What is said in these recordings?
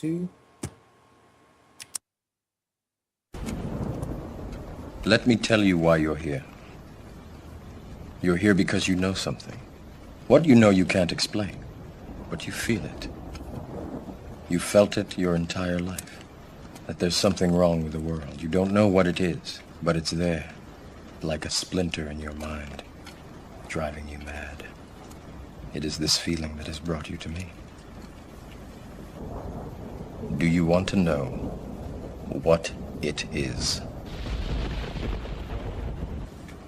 2. Let me tell you why you're here. You're here because you know something. What you know you can't explain, but you feel it. You felt it your entire life, that there's something wrong with the world. You don't know what it is, but it's there, like a splinter in your mind, driving you mad. It is this feeling that has brought you to me. Do you want to know what it is?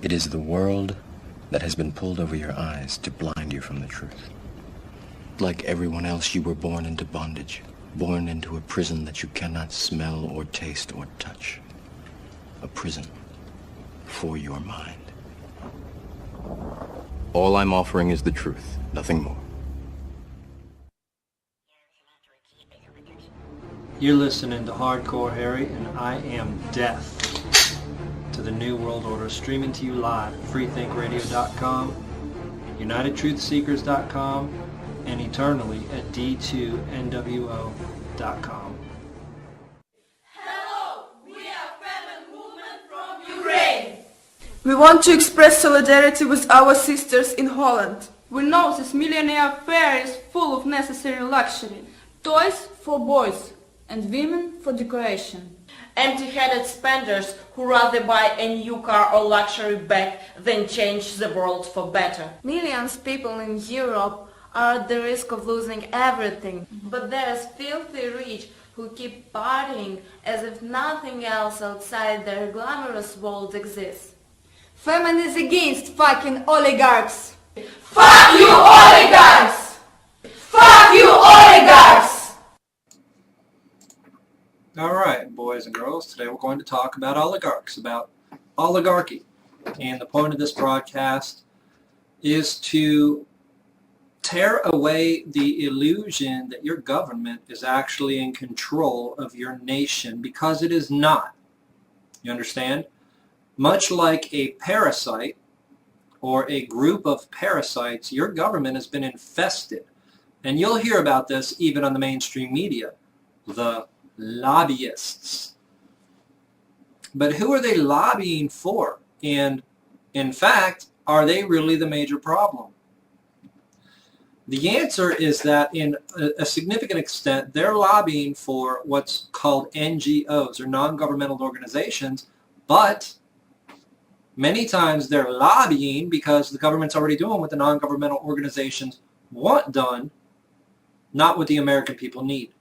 It is the world that has been pulled over your eyes to blind you from the truth. Like everyone else, you were born into bondage, born into a prison that you cannot smell or taste or touch. A prison for your mind. All I'm offering is the truth, nothing more. You're listening to Hardcore Harry, and I am deaf to the New World Order, streaming to you live at freethinkradio.com, unitedtruthseekers.com, and eternally at d2nwo.com. Hello, we are Feminine Movement from Ukraine. We want to express solidarity with our sisters in Holland. We know this millionaire fair is full of necessary luxury. Toys for boys and women for decoration. Empty-headed spenders who rather buy a new car or luxury bag than change the world for better. Millions of people in Europe are at the risk of losing everything, but there's filthy rich who keep partying as if nothing else outside their glamorous world exists. Femin is against fucking oligarchs. Fuck you oligarchs! Fuck you oligarchs! Alright, boys and girls, today we're going to talk about oligarchs, about oligarchy. And the point of this broadcast is to tear away the illusion that your government is actually in control of your nation, because it is not. You understand? Much like a parasite or a group of parasites, your government has been infested. And you'll hear about this even on the mainstream media. The lobbyists. But who are they lobbying for? And in fact, are they really the major problem? The answer is that in a significant extent, they're lobbying for what's called NGOs, or non-governmental organizations, but many times they're lobbying because the government's already doing what the non-governmental organizations want done, not what the American people need.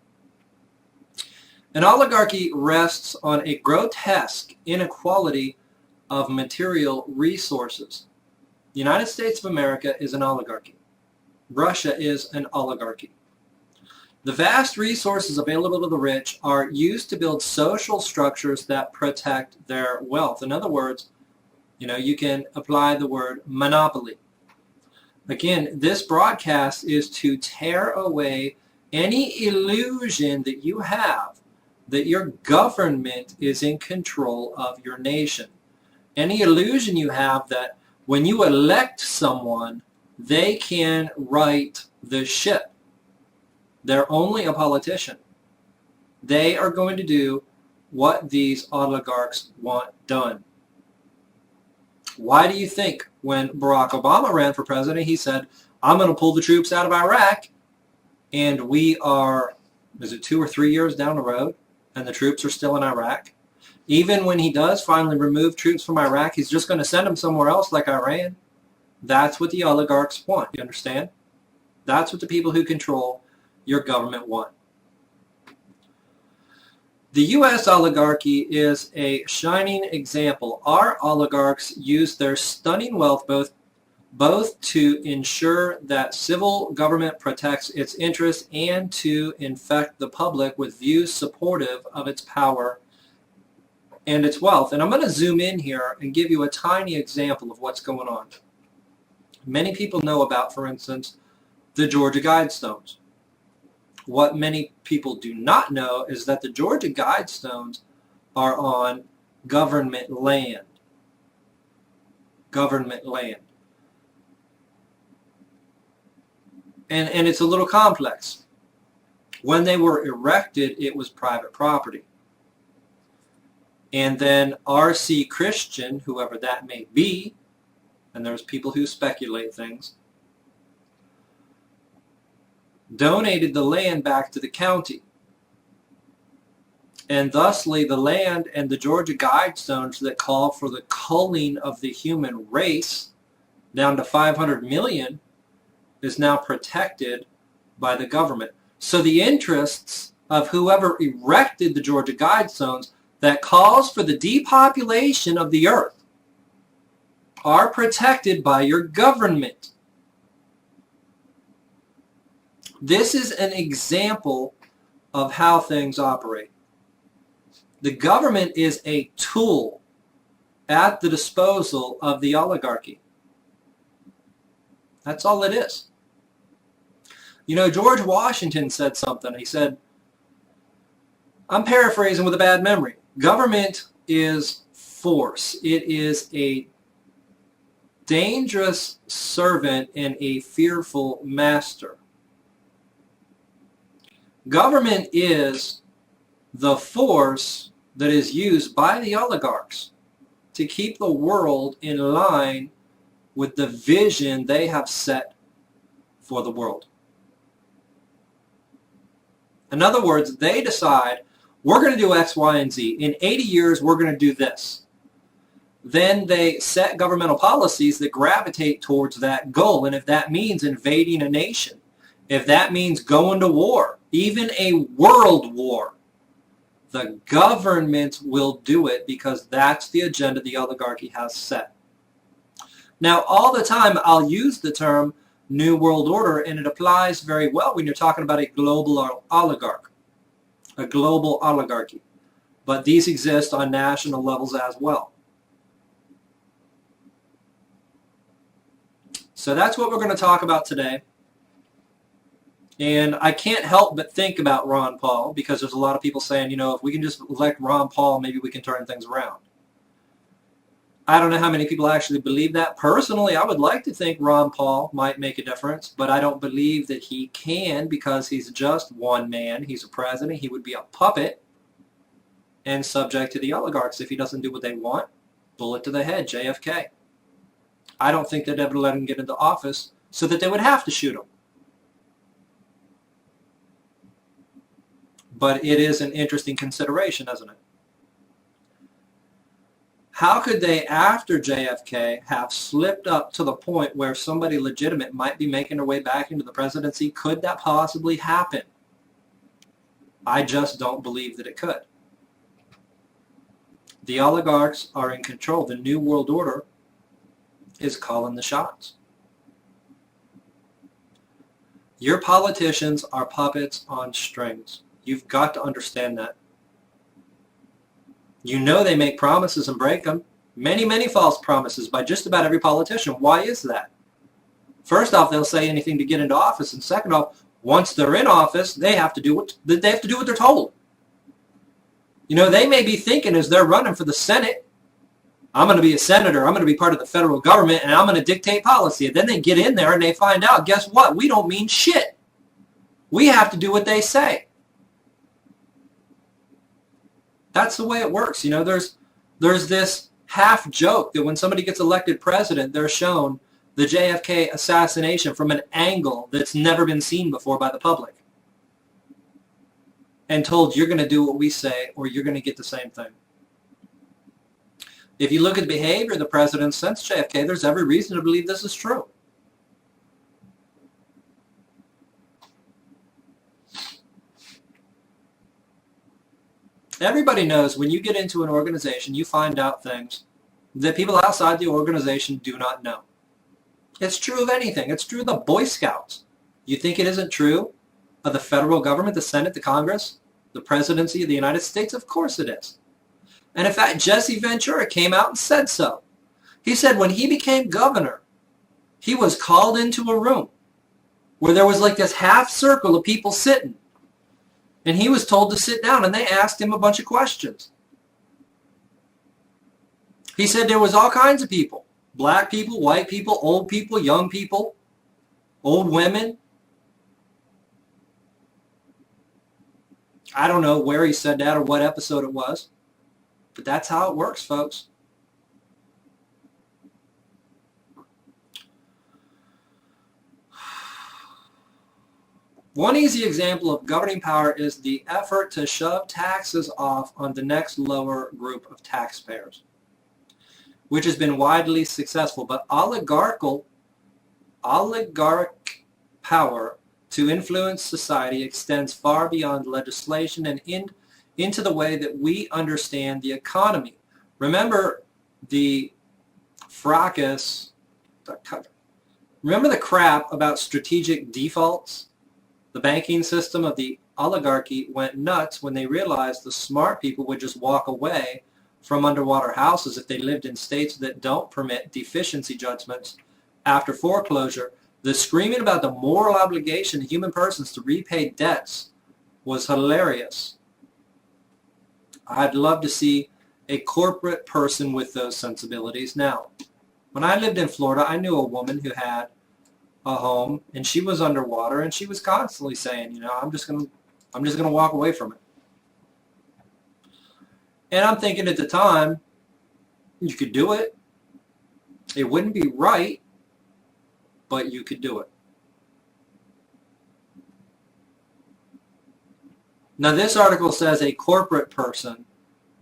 An oligarchy rests on a grotesque inequality of material resources. The United States of America is an oligarchy. Russia is an oligarchy. The vast resources available to the rich are used to build social structures that protect their wealth. In other words, you can apply the word monopoly. Again, this broadcast is to tear away any illusion that you have that your government is in control of your nation. Any illusion you have that when you elect someone, they can right the ship. They're only a politician. They are going to do what these oligarchs want done. Why do you think when Barack Obama ran for president, he said, I'm going to pull the troops out of Iraq, and we are, is it 2 or 3 years down the road, and the troops are still in Iraq? Even when he does finally remove troops from Iraq, he's just going to send them somewhere else like Iran. That's what the oligarchs want, you understand? That's what the people who control your government want. The U.S. oligarchy is a shining example. Our oligarchs use their stunning wealth both to ensure that civil government protects its interests and to infect the public with views supportive of its power and its wealth. And I'm going to zoom in here and give you a tiny example of what's going on. Many people know about, for instance, the Georgia Guidestones. What many people do not know is that the Georgia Guidestones are on government land. Government land. And it's a little complex. When they were erected, it was private property. And then R.C. Christian, whoever that may be, and there's people who speculate things, donated the land back to the county. And thusly, the land and the Georgia Guidestones that call for the culling of the human race down to 500 million is now protected by the government. So the interests of whoever erected the Georgia Guidestones that calls for the depopulation of the earth are protected by your government. This is an example of how things operate. The government is a tool at the disposal of the oligarchy. That's all it is. You know, George Washington said something. He said, I'm paraphrasing with a bad memory, government is force. It is a dangerous servant and a fearful master. Government is the force that is used by the oligarchs to keep the world in line with the vision they have set for the world. In other words, they decide, we're going to do X, Y, and Z. In 80 years, we're going to do this. Then they set governmental policies that gravitate towards that goal. And if that means invading a nation, if that means going to war, even a world war, the government will do it because that's the agenda the oligarchy has set. Now, all the time, I'll use the term New World Order, and it applies very well when you're talking about a global oligarch, a global oligarchy. But these exist on national levels as well. So that's what we're going to talk about today. And I can't help but think about Ron Paul, because there's a lot of people saying, you know, if we can just elect Ron Paul, maybe we can turn things around. I don't know how many people actually believe that. Personally, I would like to think Ron Paul might make a difference, but I don't believe that he can, because he's just one man. He's a president. He would be a puppet and subject to the oligarchs if he doesn't do what they want. Bullet to the head, JFK. I don't think they'd ever let him get into office so that they would have to shoot him. But it is an interesting consideration, isn't it? How could they, after JFK, have slipped up to the point where somebody legitimate might be making their way back into the presidency? Could that possibly happen? I just don't believe that it could. The oligarchs are in control. The New World Order is calling the shots. Your politicians are puppets on strings. You've got to understand that. You know they make promises and break them. Many, many false promises by just about every politician. Why is that? First off, they'll say anything to get into office, and second off, once they're in office, they have to do what they're told. You know, they may be thinking as they're running for the Senate, I'm going to be a senator, I'm going to be part of the federal government, and I'm going to dictate policy. And then they get in there and they find out, guess what? We don't mean shit. We have to do what they say. That's the way it works. You know, there's this half joke that when somebody gets elected president, they're shown the JFK assassination from an angle that's never been seen before by the public, and told, you're going to do what we say or you're going to get the same thing. If you look at the behavior of the president since JFK, there's every reason to believe this is true. Everybody knows when you get into an organization, you find out things that people outside the organization do not know. It's true of anything. It's true of the Boy Scouts. You think it isn't true of the federal government, the Senate, the Congress, the presidency of the United States? Of course it is. And in fact, Jesse Ventura came out and said so. He said when he became governor, he was called into a room where there was like this half circle of people sitting. And he was told to sit down, and they asked him a bunch of questions. He said there was all kinds of people. Black people, white people, old people, young people, old women. I don't know where he said that or what episode it was, but that's how it works, folks. One easy example of governing power is the effort to shove taxes off on the next lower group of taxpayers, which has been widely successful. But oligarch power to influence society extends far beyond legislation and into the way that we understand the economy. Remember the fracas, remember the crap about strategic defaults? The banking system of the oligarchy went nuts when they realized the smart people would just walk away from underwater houses if they lived in states that don't permit deficiency judgments after foreclosure. The screaming about the moral obligation of human persons to repay debts was hilarious. I'd love to see a corporate person with those sensibilities. Now, when I lived in Florida, I knew a woman who had a home and she was underwater and she was constantly saying, you know, I'm just going to walk away from it. And I'm thinking at the time, you could do it. It wouldn't be right, but you could do it. Now this article says a corporate person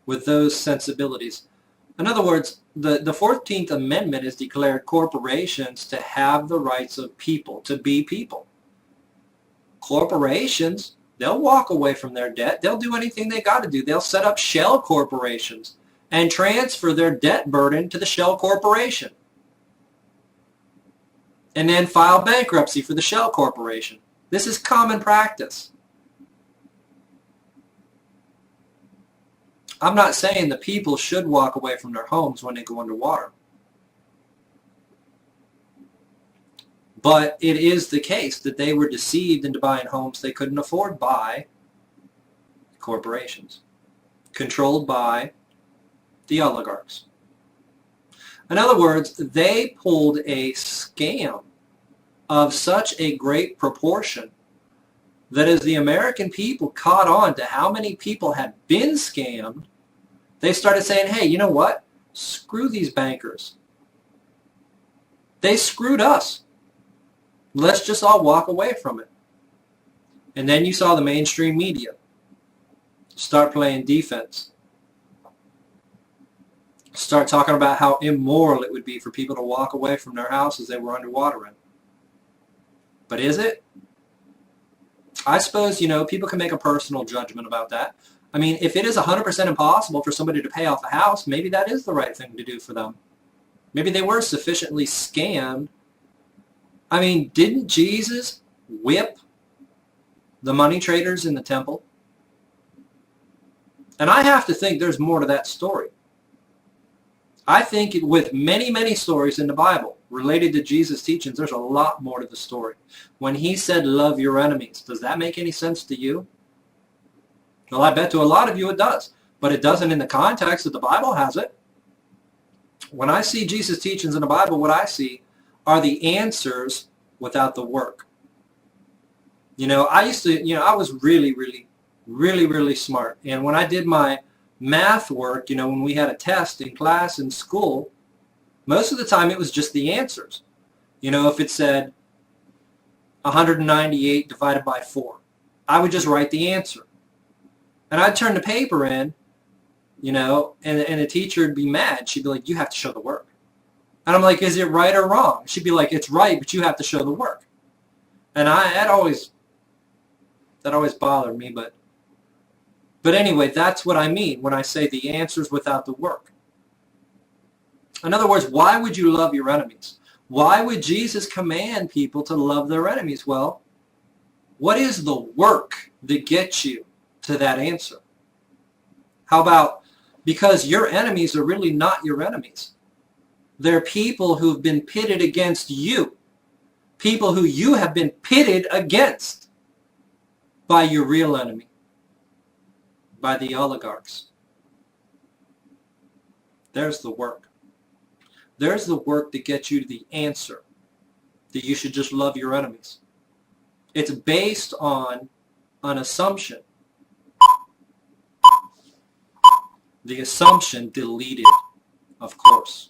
with those sensibilities. In other words, the 14th Amendment has declared corporations to have the rights of people, to be people. Corporations, they'll walk away from their debt. They'll do anything they got to do. They'll set up shell corporations and transfer their debt burden to the shell corporation. And then file bankruptcy for the shell corporation. This is common practice. I'm not saying the people should walk away from their homes when they go underwater. But it is the case that they were deceived into buying homes they couldn't afford by corporations, controlled by the oligarchs. In other words, they pulled a scam of such a great proportion that as the American people caught on to how many people had been scammed, they started saying, hey, you know what? Screw these bankers. They screwed us. Let's just all walk away from it. And then you saw the mainstream media start playing defense. Start talking about how immoral it would be for people to walk away from their houses they were underwater in. But is it? I suppose, you know, people can make a personal judgment about that. I mean, if it is 100% impossible for somebody to pay off a house, maybe that is the right thing to do for them. Maybe they were sufficiently scammed. I mean, didn't Jesus whip the money traders in the temple? And I have to think there's more to that story. I think with many, many stories in the Bible related to Jesus' teachings, there's a lot more to the story. When he said, love your enemies, does that make any sense to you? Well, I bet to a lot of you it does, but it doesn't in the context that the Bible has it. When I see Jesus' teachings in the Bible, what I see are the answers without the work. You know, I was really smart. And when I did my math work, you know, when we had a test in class in school, most of the time it was just the answers. You know, if it said 198 divided by 4, I would just write the answer. And I'd turn the paper in, you know, and the teacher would be mad. She'd be like, you have to show the work. And I'm like, is it right or wrong? She'd be like, it's right, but you have to show the work. And that always bothered me, but anyway, that's what I mean when I say the answers without the work. In other words, why would you love your enemies? Why would Jesus command people to love their enemies? Well, what is the work that gets you to that answer? How about, because your enemies are really not your enemies. They're people who've been pitted against you. People who you have been pitted against by your real enemy, by the oligarchs. There's the work. There's the work that gets you to the answer that you should just love your enemies. It's based on an assumption The assumption deleted, of course.